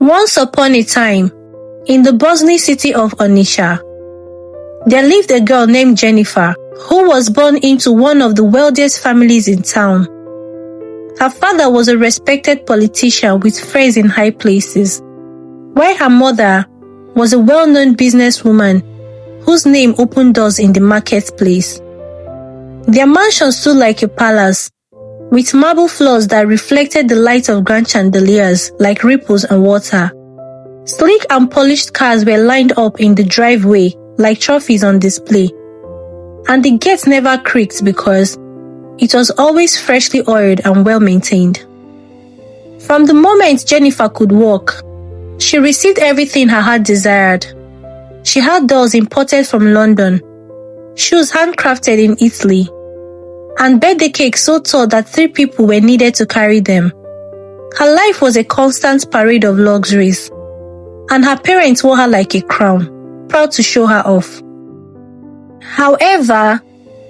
Once upon a time, in the bustling city of Onitsha, there lived a girl named Jennifer, who was born into one of the wealthiest families in town. Her father was a respected politician with friends in high places, while her mother was a well-known businesswoman whose name opened doors in the marketplace. Their mansion stood like a palace, with marble floors that reflected the light of grand chandeliers like ripples on water. Sleek and polished cars were lined up in the driveway like trophies on display, and the gate never creaked because it was always freshly oiled and well maintained. From the moment Jennifer could walk, she received everything her heart desired. She had dolls imported from London, shoes handcrafted in Italy, and birthday cakes so tall that 3 people were needed to carry them. Her life was a constant parade of luxuries, and her parents wore her like a crown, proud to show her off. However,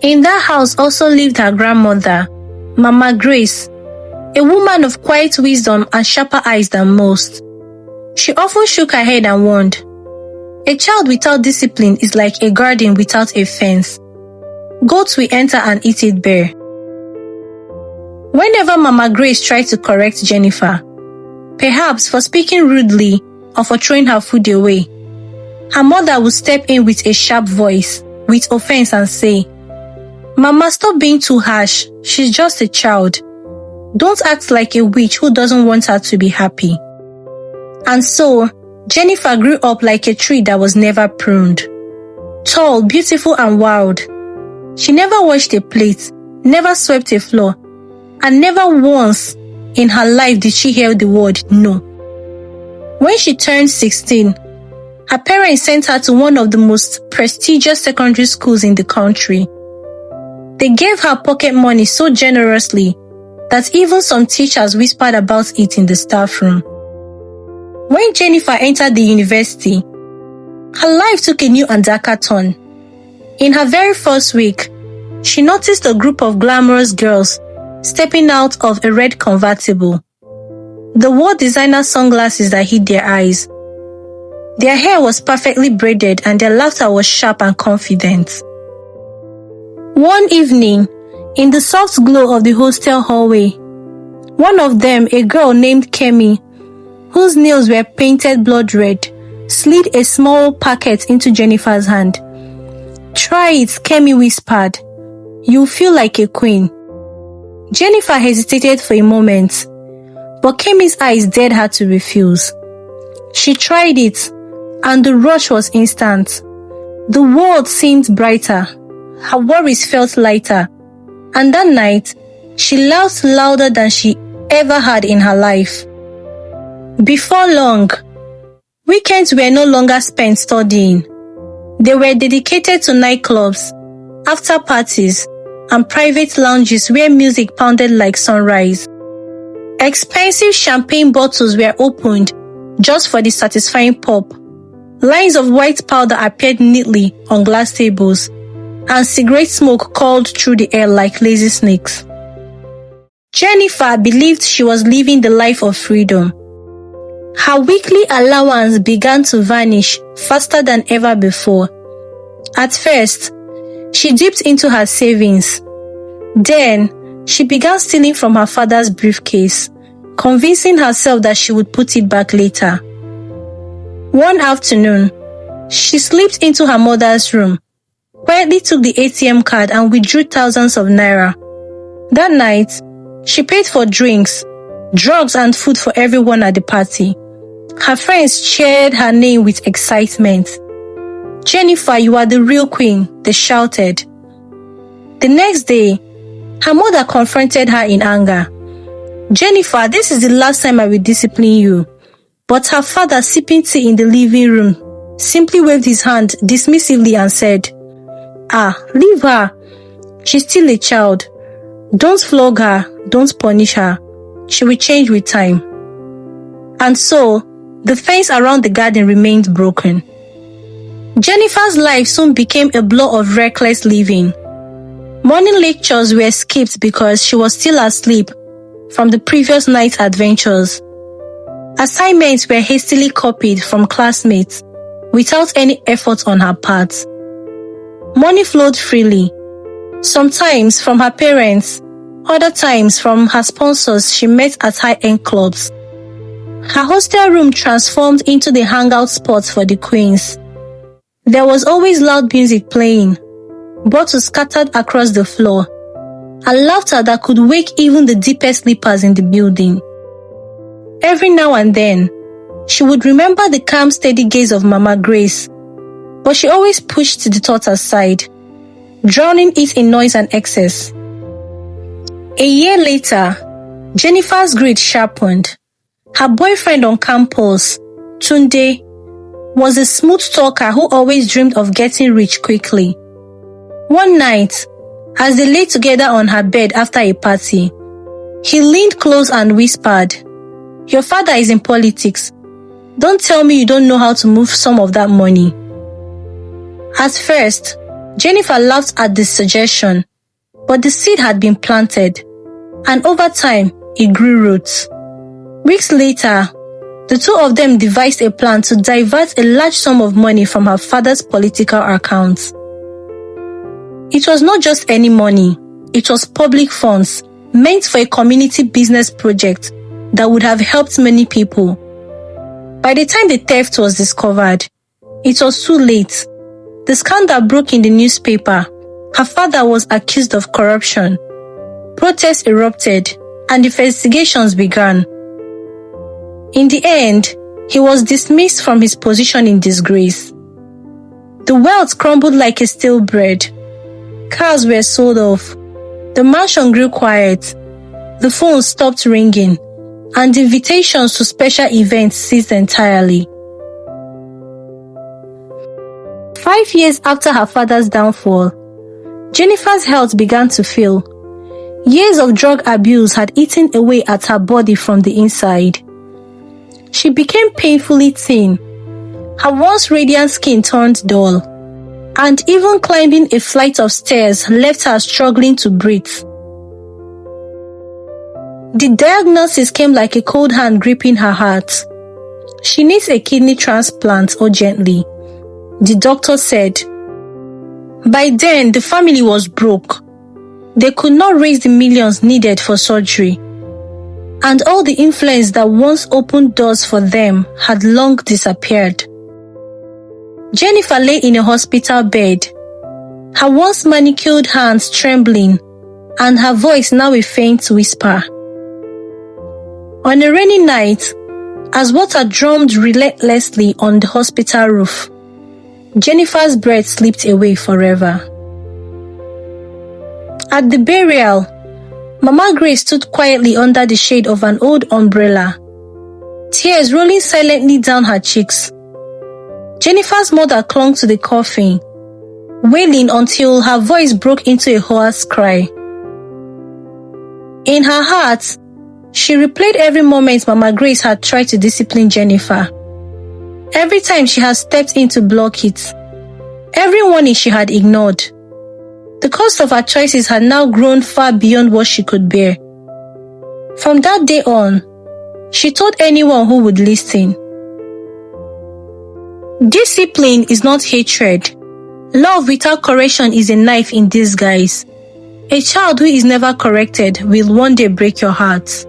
in that house also lived her grandmother, Mama Grace, a woman of quiet wisdom and sharper eyes than most. She often shook her head and warned, "A child without discipline is like a garden without a fence. Goats will enter and eat it bare." Whenever Mama Grace tried to correct Jennifer, perhaps for speaking rudely or for throwing her food away, her mother would step in with a sharp voice, with offense, and say, "Mama, stop being too harsh. She's just a child. Don't act like a witch who doesn't want her to be happy." And so, Jennifer grew up like a tree that was never pruned. Tall, beautiful, and wild. She never washed a plate, never swept a floor, and never once in her life did she hear the word no. When she turned 16, her parents sent her to one of the most prestigious secondary schools in the country. They gave her pocket money so generously that even some teachers whispered about it in the staff room. When Jennifer entered the university, her life took a new and darker turn. In her very first week, she noticed a group of glamorous girls stepping out of a red convertible. They wore designer sunglasses that hid their eyes. Their hair was perfectly braided and their laughter was sharp and confident. One evening, in the soft glow of the hostel hallway, one of them, a girl named Kemi, whose nails were painted blood red, slid a small packet into Jennifer's hand. "Try it," Kemi whispered. "You'll feel like a queen." Jennifer hesitated for a moment, but Kemi's eyes dared her to refuse. She tried it, and the rush was instant. The world seemed brighter, her worries felt lighter, and that night, she laughed louder than she ever had in her life. Before long, weekends were no longer spent studying. They were dedicated to nightclubs, after parties, and private lounges where music pounded like sunrise. Expensive champagne bottles were opened just for the satisfying pop. Lines of white powder appeared neatly on glass tables, and cigarette smoke curled through the air like lazy snakes. Jennifer believed she was living the life of freedom. Her weekly allowance began to vanish faster than ever before. At first, she dipped into her savings. Then, she began stealing from her father's briefcase, convincing herself that she would put it back later. One afternoon, she slipped into her mother's room, quietly took the ATM card and withdrew thousands of naira. That night, she paid for drinks, drugs, and food for everyone at the party. Her friends cheered her name with excitement. "Jennifer, you are the real queen," they shouted. The next day, her mother confronted her in anger. "Jennifer, this is the last time I will discipline you." But her father, sipping tea in the living room, simply waved his hand dismissively and said, "Leave her. She's still a child. Don't flog her, don't punish her. She will change with time." And so, the fence around the garden remained broken. Jennifer's life soon became a blur of reckless living. Morning lectures were skipped because she was still asleep from the previous night's adventures. Assignments were hastily copied from classmates without any effort on her part. Money flowed freely, sometimes from her parents, other times from her sponsors she met at high-end clubs. Her hostel room transformed into the hangout spot for the queens. There was always loud music playing, bottles scattered across the floor, and laughter that could wake even the deepest sleepers in the building. Every now and then, she would remember the calm, steady gaze of Mama Grace, but she always pushed the thought aside, drowning it in noise and excess. A year later, Jennifer's greed sharpened. Her boyfriend on campus, Tunde, was a smooth talker who always dreamed of getting rich quickly. One night, as they lay together on her bed after a party, he leaned close and whispered, "Your father is in politics. Don't tell me you don't know how to move some of that money." At first, Jennifer laughed at the suggestion, but the seed had been planted, and over time, it grew roots. Weeks later, the two of them devised a plan to divert a large sum of money from her father's political accounts. It was not just any money, it was public funds meant for a community business project that would have helped many people. By the time the theft was discovered, it was too late. The scandal broke in the newspaper. Her father was accused of corruption. Protests erupted, and investigations began. In the end, he was dismissed from his position in disgrace. The wealth crumbled like a stale bread. Cars were sold off. The mansion grew quiet. The phones stopped ringing, and invitations to special events ceased entirely. 5 years after her father's downfall, Jennifer's health began to fail. Years of drug abuse had eaten away at her body from the inside. She became painfully thin. Her once radiant skin turned dull, and even climbing a flight of stairs left her struggling to breathe. The diagnosis came like a cold hand gripping her heart. She needs a kidney transplant urgently, the doctor said. By then, the family was broke. They could not raise the millions needed for surgery, and all the influence that once opened doors for them had long disappeared. Jennifer lay in a hospital bed, her once manicured hands trembling, and her voice now a faint whisper. On a rainy night, as water drummed relentlessly on the hospital roof, Jennifer's breath slipped away forever. At the burial, Mama Grace stood quietly under the shade of an old umbrella, tears rolling silently down her cheeks. Jennifer's mother clung to the coffin, wailing until her voice broke into a hoarse cry. In her heart, she replayed every moment Mama Grace had tried to discipline Jennifer. Every time she had stepped in to block it. Every warning she had ignored. The cost of her choices had now grown far beyond what she could bear. From that day on, she told anyone who would listen. Discipline is not hatred. Love without correction is a knife in disguise. A child who is never corrected will one day break your heart.